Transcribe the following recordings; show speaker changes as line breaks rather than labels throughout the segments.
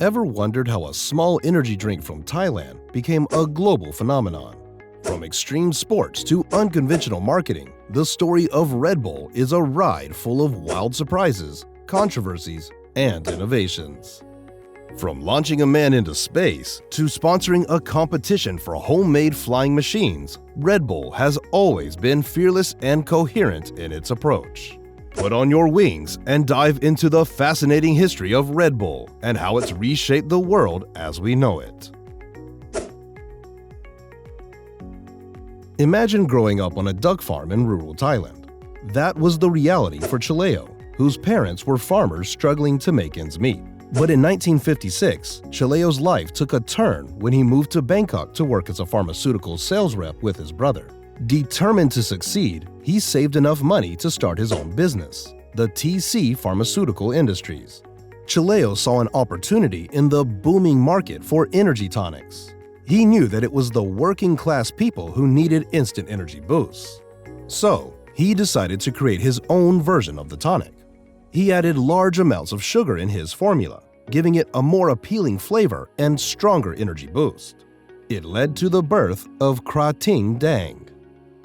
Ever wondered how a small energy drink from Thailand became a global phenomenon? From extreme sports to unconventional marketing, the story of Red Bull is a ride full of wild surprises, controversies, and innovations. From launching a man into space to sponsoring a competition for homemade flying machines, Red Bull has always been fearless and coherent in its approach. Put on your wings and dive into the fascinating history of Red Bull and how it's reshaped the world as we know it. Imagine growing up on a duck farm in rural Thailand. That was the reality for Chileo, whose parents were farmers struggling to make ends meet. But in 1956, Chileo's life took a turn when he moved to Bangkok to work as a pharmaceutical sales rep with his brother. Determined to succeed, he saved enough money to start his own business, the TC Pharmaceutical Industries. Chileo saw an opportunity in the booming market for energy tonics. He knew that it was the working-class people who needed instant energy boosts. So, he decided to create his own version of the tonic. He added large amounts of sugar in his formula, giving it a more appealing flavor and stronger energy boost. It led to the birth of Krating Dang.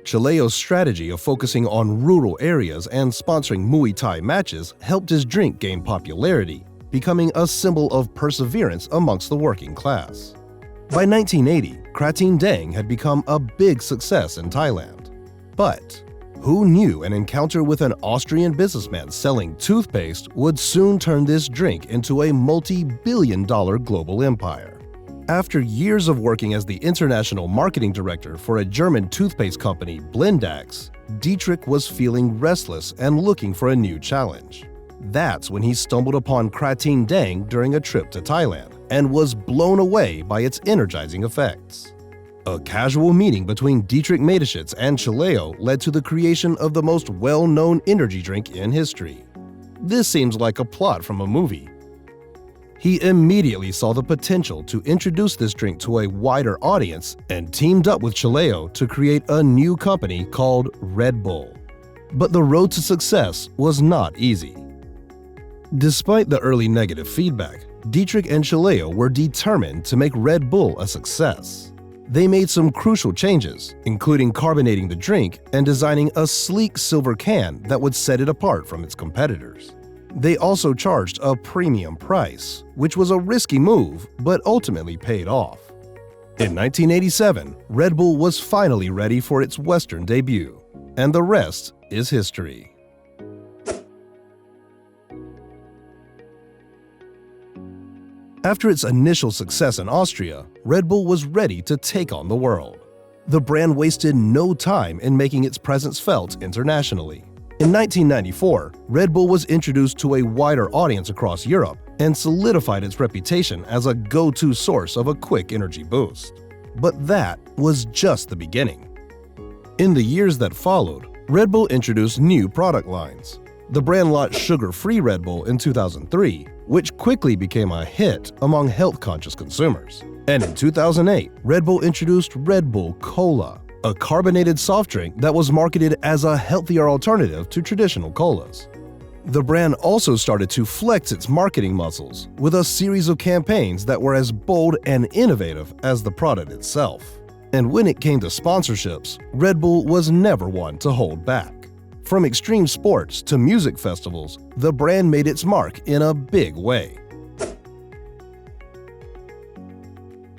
Chileo's strategy of focusing on rural areas and sponsoring Muay Thai matches helped his drink gain popularity, becoming a symbol of perseverance amongst the working class. By 1980, Krating Dang had become a big success in Thailand. But who knew an encounter with an Austrian businessman selling toothpaste would soon turn this drink into a multi-billion-dollar global empire? After years of working as the international marketing director for a German toothpaste company, Blindax, Dietrich was feeling restless and looking for a new challenge. That's when he stumbled upon Krating Dang during a trip to Thailand and was blown away by its energizing effects. A casual meeting between Dietrich Mateschitz and Chileo led to the creation of the most well-known energy drink in history. This seems like a plot from a movie. He immediately saw the potential to introduce this drink to a wider audience and teamed up with Chileo to create a new company called Red Bull. But the road to success was not easy. Despite the early negative feedback, Dietrich and Chileo were determined to make Red Bull a success. They made some crucial changes, including carbonating the drink and designing a sleek silver can that would set it apart from its competitors. They also charged a premium price, which was a risky move, but ultimately paid off. In 1987, Red Bull was finally ready for its Western debut, and the rest is history. After its initial success in Austria, Red Bull was ready to take on the world. The brand wasted no time in making its presence felt internationally. In 1994, Red Bull was introduced to a wider audience across Europe and solidified its reputation as a go-to source of a quick energy boost. But that was just the beginning. In the years that followed, Red Bull introduced new product lines. The brand launched sugar-free Red Bull in 2003, which quickly became a hit among health-conscious consumers. And in 2008, Red Bull introduced Red Bull Cola, a carbonated soft drink that was marketed as a healthier alternative to traditional colas. The brand also started to flex its marketing muscles with a series of campaigns that were as bold and innovative as the product itself. And when it came to sponsorships, Red Bull was never one to hold back. From extreme sports to music festivals, the brand made its mark in a big way.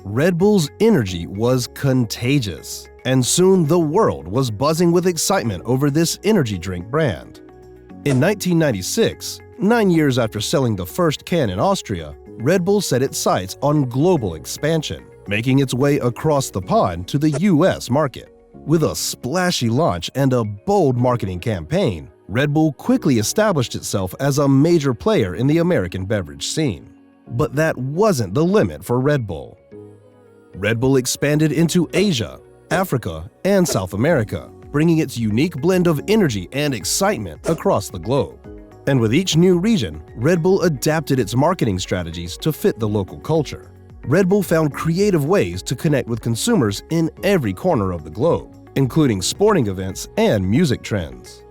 Red Bull's energy was contagious, and soon the world was buzzing with excitement over this energy drink brand. In 1996, 9 years after selling the first can in Austria, Red Bull set its sights on global expansion, making its way across the pond to the US market. With a splashy launch and a bold marketing campaign, Red Bull quickly established itself as a major player in the American beverage scene. But that wasn't the limit for Red Bull. Red Bull expanded into Asia, Africa, and South America, bringing its unique blend of energy and excitement across the globe. And with each new region, Red Bull adapted its marketing strategies to fit the local culture. Red Bull found creative ways to connect with consumers in every corner of the globe, including sporting events and music trends.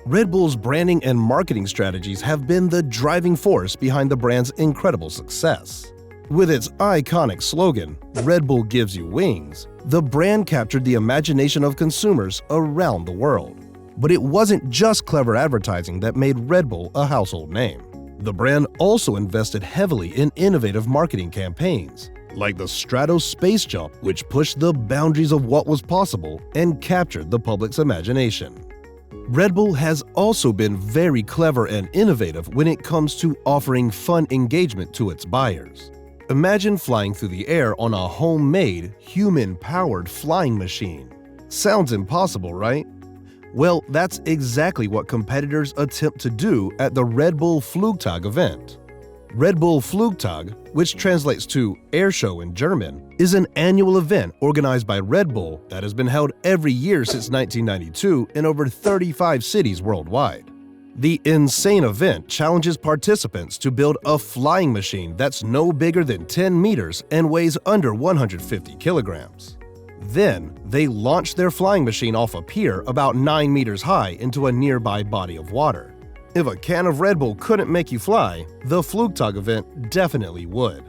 Red Bull's branding and marketing strategies have been the driving force behind the brand's incredible success. With its iconic slogan, "Red Bull gives you wings," the brand captured the imagination of consumers around the world. But it wasn't just clever advertising that made Red Bull a household name. The brand also invested heavily in innovative marketing campaigns, like the Stratos space jump, which pushed the boundaries of what was possible and captured the public's imagination. Red Bull has also been very clever and innovative when it comes to offering fun engagement to its buyers. Imagine flying through the air on a homemade, human-powered flying machine. Sounds impossible, right? Well, that's exactly what competitors attempt to do at the Red Bull Flugtag event. Red Bull Flugtag, which translates to air show in German, is an annual event organized by Red Bull that has been held every year since 1992 in over 35 cities worldwide. The insane event challenges participants to build a flying machine that's no bigger than 10 meters and weighs under 150 kilograms. Then, they launch their flying machine off a pier about 9 meters high into a nearby body of water. If a can of Red Bull couldn't make you fly, the Flugtag event definitely would.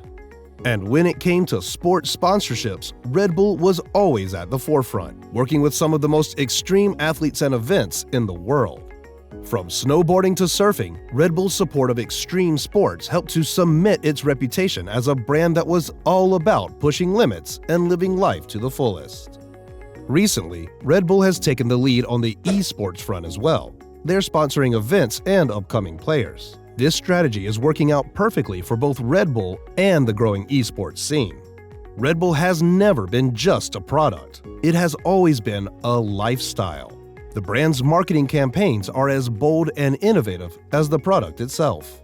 And when it came to sports sponsorships, Red Bull was always at the forefront, working with some of the most extreme athletes and events in the world. From snowboarding to surfing, Red Bull's support of extreme sports helped to cement its reputation as a brand that was all about pushing limits and living life to the fullest. Recently, Red Bull has taken the lead on the esports front as well. They're sponsoring events and upcoming players. This strategy is working out perfectly for both Red Bull and the growing esports scene. Red Bull has never been just a product. It has always been a lifestyle. The brand's marketing campaigns are as bold and innovative as the product itself.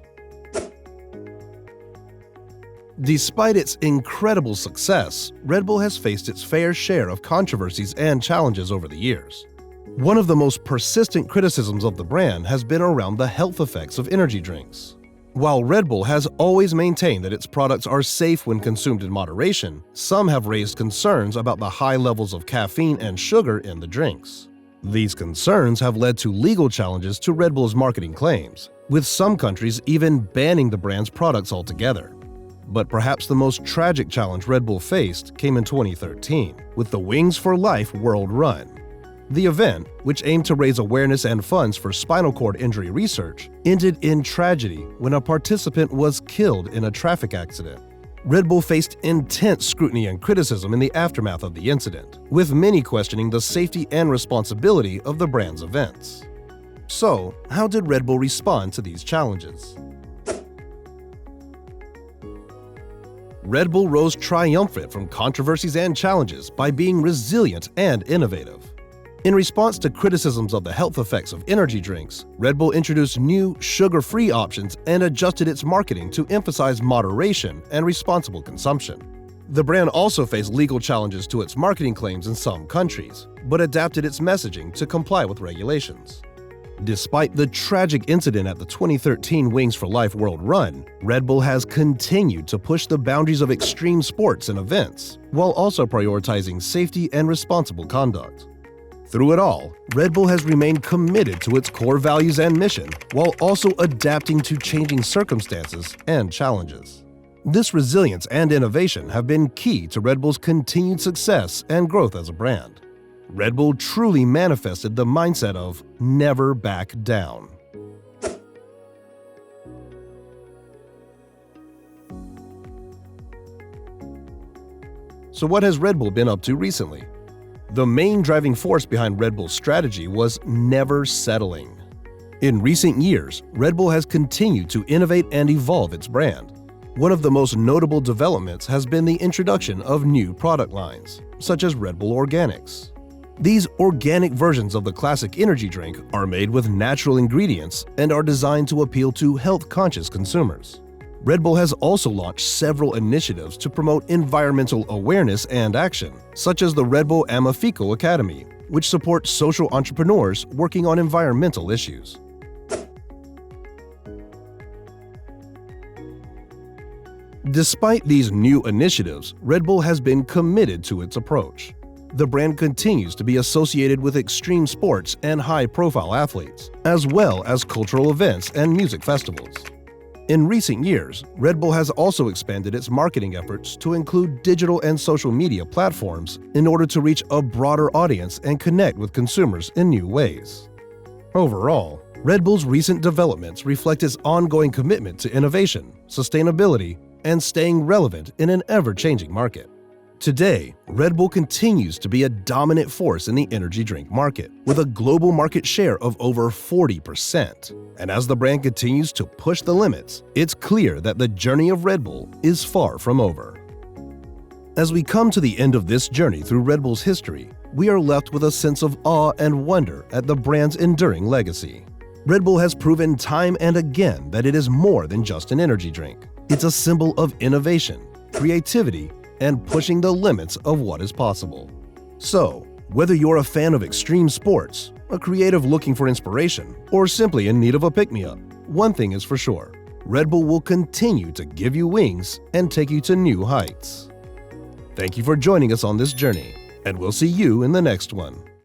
Despite its incredible success, Red Bull has faced its fair share of controversies and challenges over the years. One of the most persistent criticisms of the brand has been around the health effects of energy drinks. While Red Bull has always maintained that its products are safe when consumed in moderation, some have raised concerns about the high levels of caffeine and sugar in the drinks. These concerns have led to legal challenges to Red Bull's marketing claims, with some countries even banning the brand's products altogether. But perhaps the most tragic challenge Red Bull faced came in 2013, with the Wings for Life World Run. The event, which aimed to raise awareness and funds for spinal cord injury research, ended in tragedy when a participant was killed in a traffic accident. Red Bull faced intense scrutiny and criticism in the aftermath of the incident, with many questioning the safety and responsibility of the brand's events. So, how did Red Bull respond to these challenges? Red Bull rose triumphant from controversies and challenges by being resilient and innovative. In response to criticisms of the health effects of energy drinks, Red Bull introduced new, sugar-free options and adjusted its marketing to emphasize moderation and responsible consumption. The brand also faced legal challenges to its marketing claims in some countries, but adapted its messaging to comply with regulations. Despite the tragic incident at the 2013 Wings for Life World Run, Red Bull has continued to push the boundaries of extreme sports and events, while also prioritizing safety and responsible conduct. Through it all, Red Bull has remained committed to its core values and mission, while also adapting to changing circumstances and challenges. This resilience and innovation have been key to Red Bull's continued success and growth as a brand. Red Bull truly manifested the mindset of never back down. So what has Red Bull been up to recently? The main driving force behind Red Bull's strategy was never settling. In recent years, Red Bull has continued to innovate and evolve its brand. One of the most notable developments has been the introduction of new product lines, such as Red Bull Organics. These organic versions of the classic energy drink are made with natural ingredients and are designed to appeal to health-conscious consumers. Red Bull has also launched several initiatives to promote environmental awareness and action, such as the Red Bull Amifico Academy, which supports social entrepreneurs working on environmental issues. Despite these new initiatives, Red Bull has been committed to its approach. The brand continues to be associated with extreme sports and high-profile athletes, as well as cultural events and music festivals. In recent years, Red Bull has also expanded its marketing efforts to include digital and social media platforms in order to reach a broader audience and connect with consumers in new ways. Overall, Red Bull's recent developments reflect its ongoing commitment to innovation, sustainability, and staying relevant in an ever-changing market. Today, Red Bull continues to be a dominant force in the energy drink market, with a global market share of over 40%. And as the brand continues to push the limits, it's clear that the journey of Red Bull is far from over. As we come to the end of this journey through Red Bull's history, we are left with a sense of awe and wonder at the brand's enduring legacy. Red Bull has proven time and again that it is more than just an energy drink. It's a symbol of innovation, creativity, and pushing the limits of what is possible. So, whether you're a fan of extreme sports, a creative looking for inspiration, or simply in need of a pick-me-up, one thing is for sure: Red Bull will continue to give you wings and take you to new heights. Thank you for joining us on this journey, and we'll see you in the next one.